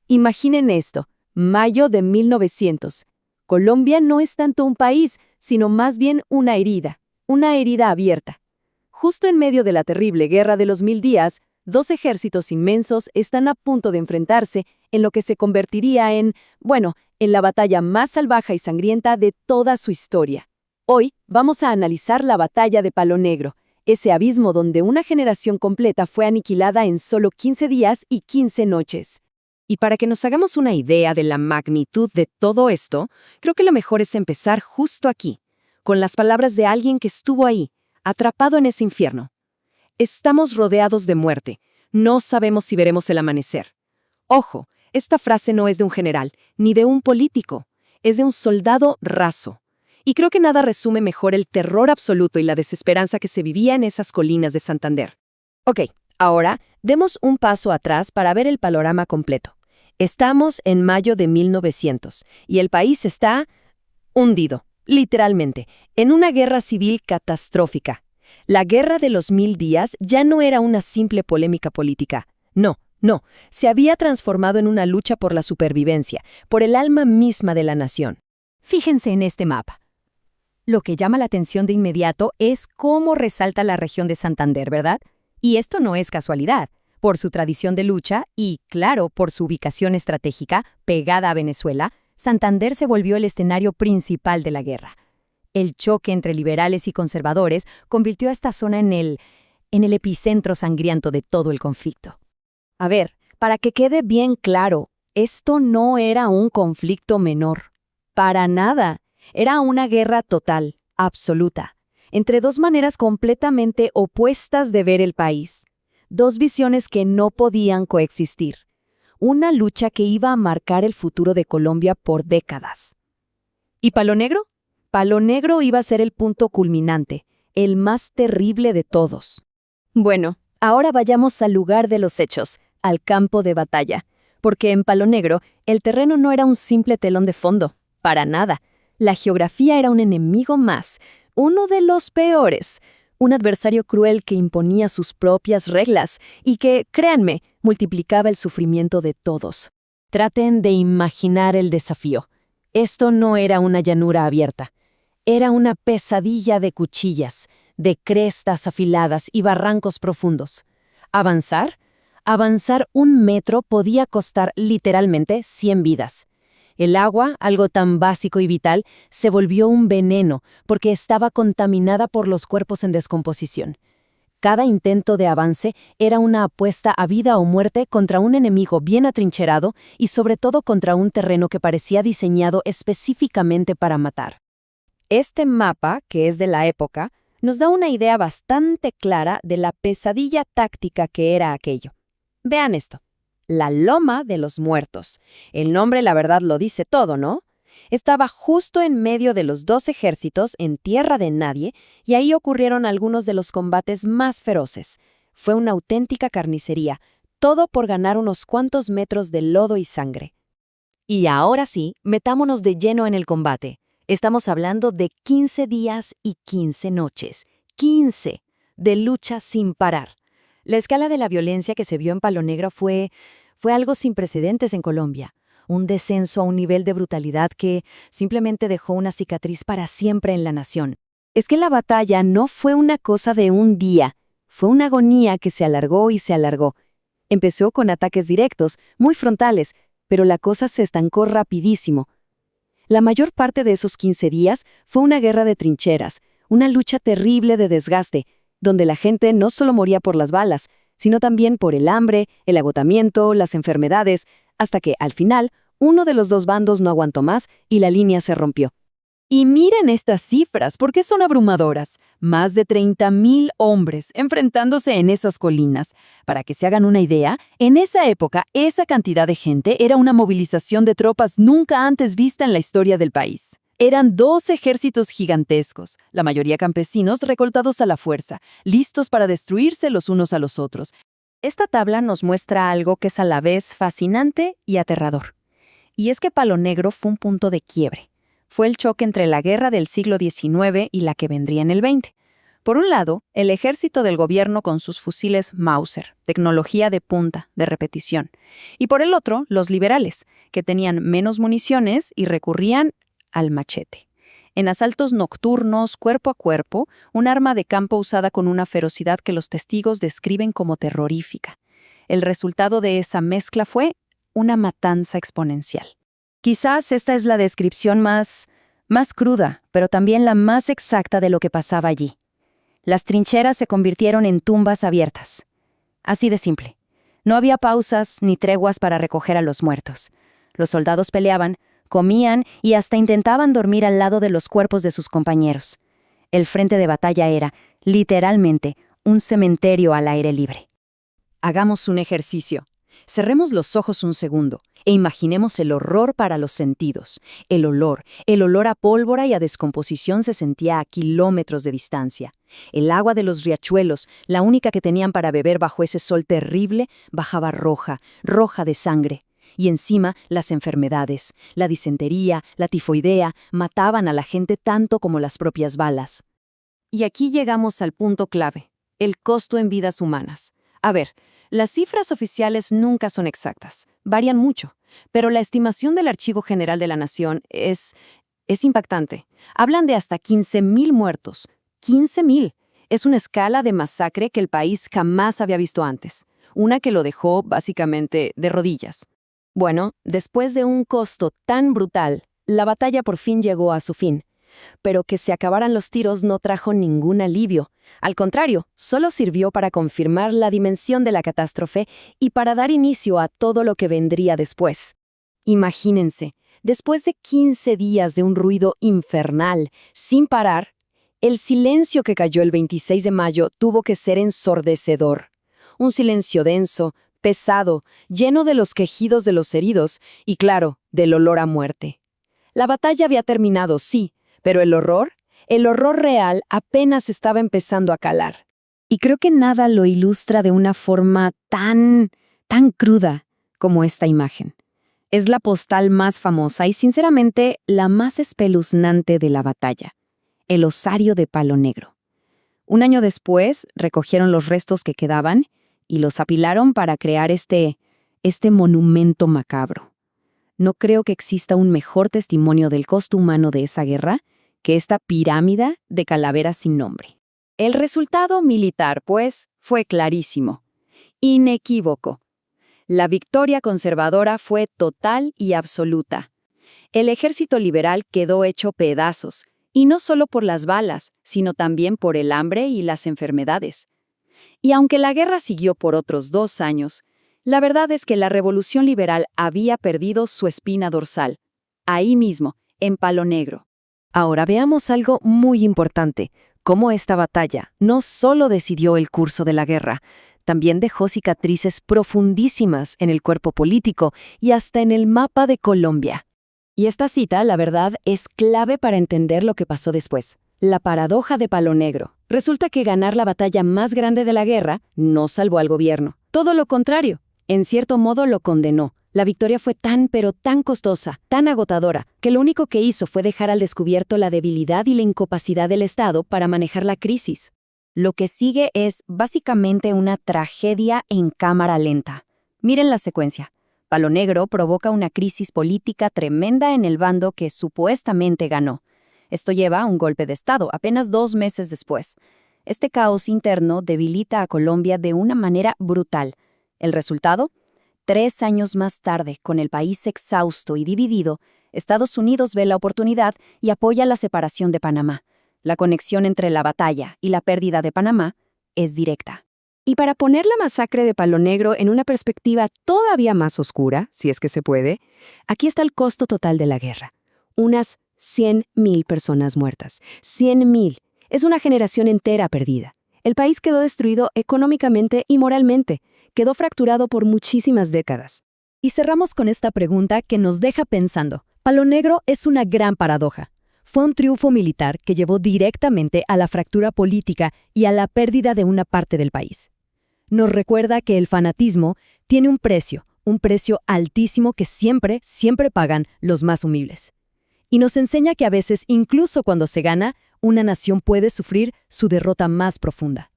Imaginen esto, mayo de 1900. Colombia no es tanto un país, sino más bien una herida abierta. Justo en medio de la terrible Guerra de los Mil Días, dos ejércitos inmensos están a punto de enfrentarse en lo que se convertiría en la batalla más salvaje y sangrienta de toda su historia. Hoy vamos a analizar la batalla de Palo Negro, ese abismo donde una generación completa fue aniquilada en solo 15 días y 15 noches. Y para que nos hagamos una idea de la magnitud de todo esto, creo que lo mejor es empezar justo aquí, con las palabras de alguien que estuvo ahí, atrapado en ese infierno. Estamos rodeados de muerte, no sabemos si veremos el amanecer. Ojo, esta frase no es de un general, ni de un político, es de un soldado raso. Y creo que nada resume mejor el terror absoluto y la desesperanza que se vivía en esas colinas de Santander. Ok, ahora demos un paso atrás para ver el panorama completo. Estamos en mayo de 1900 y el país está hundido, literalmente, en una guerra civil catastrófica. La Guerra de los Mil Días ya no era una simple polémica política. No, se había transformado en una lucha por la supervivencia, por el alma misma de la nación. Fíjense en este mapa. Lo que llama la atención de inmediato es cómo resalta la región de Santander, ¿verdad? Y esto no es casualidad. Por su tradición de lucha y, claro, por su ubicación estratégica, pegada a Venezuela, Santander se volvió el escenario principal de la guerra. El choque entre liberales y conservadores convirtió a esta zona en el epicentro sangriento de todo el conflicto. A ver, para que quede bien claro, esto no era un conflicto menor. Para nada. Era una guerra total, absoluta, entre dos maneras completamente opuestas de ver el país. Dos visiones que no podían coexistir. Una lucha que iba a marcar el futuro de Colombia por décadas. ¿Y Palo Negro? Palo Negro iba a ser el punto culminante, el más terrible de todos. Bueno, ahora vayamos al lugar de los hechos, al campo de batalla, porque en Palo Negro el terreno no era un simple telón de fondo, para nada. La geografía era un enemigo más, uno de los peores. Un adversario cruel que imponía sus propias reglas y que, créanme, multiplicaba el sufrimiento de todos. Traten de imaginar el desafío. Esto no era una llanura abierta. Era una pesadilla de cuchillas, de crestas afiladas y barrancos profundos. Avanzar 1 metro podía costar literalmente 100 vidas. El agua, algo tan básico y vital, se volvió un veneno porque estaba contaminada por los cuerpos en descomposición. Cada intento de avance era una apuesta a vida o muerte contra un enemigo bien atrincherado y sobre todo contra un terreno que parecía diseñado específicamente para matar. Este mapa, que es de la época, nos da una idea bastante clara de la pesadilla táctica que era aquello. Vean esto. La Loma de los Muertos. El nombre, la verdad, lo dice todo, ¿no? Estaba justo en medio de los dos ejércitos, en tierra de nadie, y ahí ocurrieron algunos de los combates más feroces. Fue una auténtica carnicería, todo por ganar unos cuantos metros de lodo y sangre. Y ahora sí, metámonos de lleno en el combate. Estamos hablando de 15 días y 15 noches. 15 de lucha sin parar. La escala de la violencia que se vio en Palo Negro fue algo sin precedentes en Colombia. Un descenso a un nivel de brutalidad que simplemente dejó una cicatriz para siempre en la nación. Es que la batalla no fue una cosa de un día, fue una agonía que se alargó y se alargó. Empezó con ataques directos, muy frontales, pero la cosa se estancó rapidísimo. La mayor parte de esos 15 días fue una guerra de trincheras, una lucha terrible de desgaste, donde la gente no solo moría por las balas, sino también por el hambre, el agotamiento, las enfermedades, hasta que, al final, uno de los dos bandos no aguantó más y la línea se rompió. Y miren estas cifras, porque son abrumadoras. Más de 30,000 hombres enfrentándose en esas colinas. Para que se hagan una idea, en esa época, esa cantidad de gente era una movilización de tropas nunca antes vista en la historia del país. Eran 2 ejércitos gigantescos, la mayoría campesinos recoltados a la fuerza, listos para destruirse los unos a los otros. Esta tabla nos muestra algo que es a la vez fascinante y aterrador. Y es que Palo Negro fue un punto de quiebre. Fue el choque entre la guerra del siglo XIX y la que vendría en el XX. Por un lado, el ejército del gobierno con sus fusiles Mauser, tecnología de punta, de repetición. Y por el otro, los liberales, que tenían menos municiones y recurrían al machete. En asaltos nocturnos, cuerpo a cuerpo, un arma de campo usada con una ferocidad que los testigos describen como terrorífica. El resultado de esa mezcla fue una matanza exponencial. Quizás esta es la descripción más cruda, pero también la más exacta de lo que pasaba allí. Las trincheras se convirtieron en tumbas abiertas. Así de simple. No había pausas ni treguas para recoger a los muertos. Los soldados peleaban, comían y hasta intentaban dormir al lado de los cuerpos de sus compañeros. El frente de batalla era, literalmente, un cementerio al aire libre. Hagamos un ejercicio. Cerremos los ojos un segundo e imaginemos el horror para los sentidos. El olor a pólvora y a descomposición se sentía a kilómetros de distancia. El agua de los riachuelos, la única que tenían para beber bajo ese sol terrible, bajaba roja de sangre. Y encima, las enfermedades, la disentería, la tifoidea, mataban a la gente tanto como las propias balas. Y aquí llegamos al punto clave, el costo en vidas humanas. A ver, las cifras oficiales nunca son exactas, varían mucho, pero la estimación del Archivo General de la Nación es impactante. Hablan de hasta 15.000 muertos. 15.000. Es una escala de masacre que el país jamás había visto antes, una que lo dejó básicamente de rodillas. Bueno, después de un costo tan brutal, la batalla por fin llegó a su fin. Pero que se acabaran los tiros no trajo ningún alivio. Al contrario, solo sirvió para confirmar la dimensión de la catástrofe y para dar inicio a todo lo que vendría después. Imagínense, después de 15 días de un ruido infernal, sin parar, el silencio que cayó el 26 de mayo tuvo que ser ensordecedor. Un silencio denso, pesado, lleno de los quejidos de los heridos y, claro, del olor a muerte. La batalla había terminado, sí, pero el horror real apenas estaba empezando a calar. Y creo que nada lo ilustra de una forma tan cruda como esta imagen. Es la postal más famosa y, sinceramente, la más espeluznante de la batalla. El osario de Palo Negro. Un año después, recogieron los restos que quedaban y los apilaron para crear este monumento macabro. No creo que exista un mejor testimonio del costo humano de esa guerra que esta pirámide de calaveras sin nombre. El resultado militar, pues, fue clarísimo, inequívoco. La victoria conservadora fue total y absoluta. El ejército liberal quedó hecho pedazos, y no solo por las balas, sino también por el hambre y las enfermedades. Y aunque la guerra siguió por otros 2 años, la verdad es que la revolución liberal había perdido su espina dorsal, ahí mismo, en Palo Negro. Ahora veamos algo muy importante, cómo esta batalla no solo decidió el curso de la guerra, también dejó cicatrices profundísimas en el cuerpo político y hasta en el mapa de Colombia. Y esta cita, la verdad, es clave para entender lo que pasó después. La paradoja de Palo Negro. Resulta que ganar la batalla más grande de la guerra no salvó al gobierno. Todo lo contrario. En cierto modo lo condenó. La victoria fue pero tan costosa, tan agotadora, que lo único que hizo fue dejar al descubierto la debilidad y la incapacidad del Estado para manejar la crisis. Lo que sigue es básicamente una tragedia en cámara lenta. Miren la secuencia. Palo Negro provoca una crisis política tremenda en el bando que supuestamente ganó. Esto lleva a un golpe de Estado apenas 2 meses después. Este caos interno debilita a Colombia de una manera brutal. ¿El resultado? 3 años más tarde, con el país exhausto y dividido, Estados Unidos ve la oportunidad y apoya la separación de Panamá. La conexión entre la batalla y la pérdida de Panamá es directa. Y para poner la masacre de Palo Negro en una perspectiva todavía más oscura, si es que se puede, aquí está el costo total de la guerra. Unas 100.000 personas muertas. 100.000. Es una generación entera perdida. El país quedó destruido económicamente y moralmente. Quedó fracturado por muchísimas décadas. Y cerramos con esta pregunta que nos deja pensando. Palo Negro es una gran paradoja. Fue un triunfo militar que llevó directamente a la fractura política y a la pérdida de una parte del país. Nos recuerda que el fanatismo tiene un precio altísimo que siempre pagan los más humildes. Y nos enseña que a veces, incluso cuando se gana, una nación puede sufrir su derrota más profunda.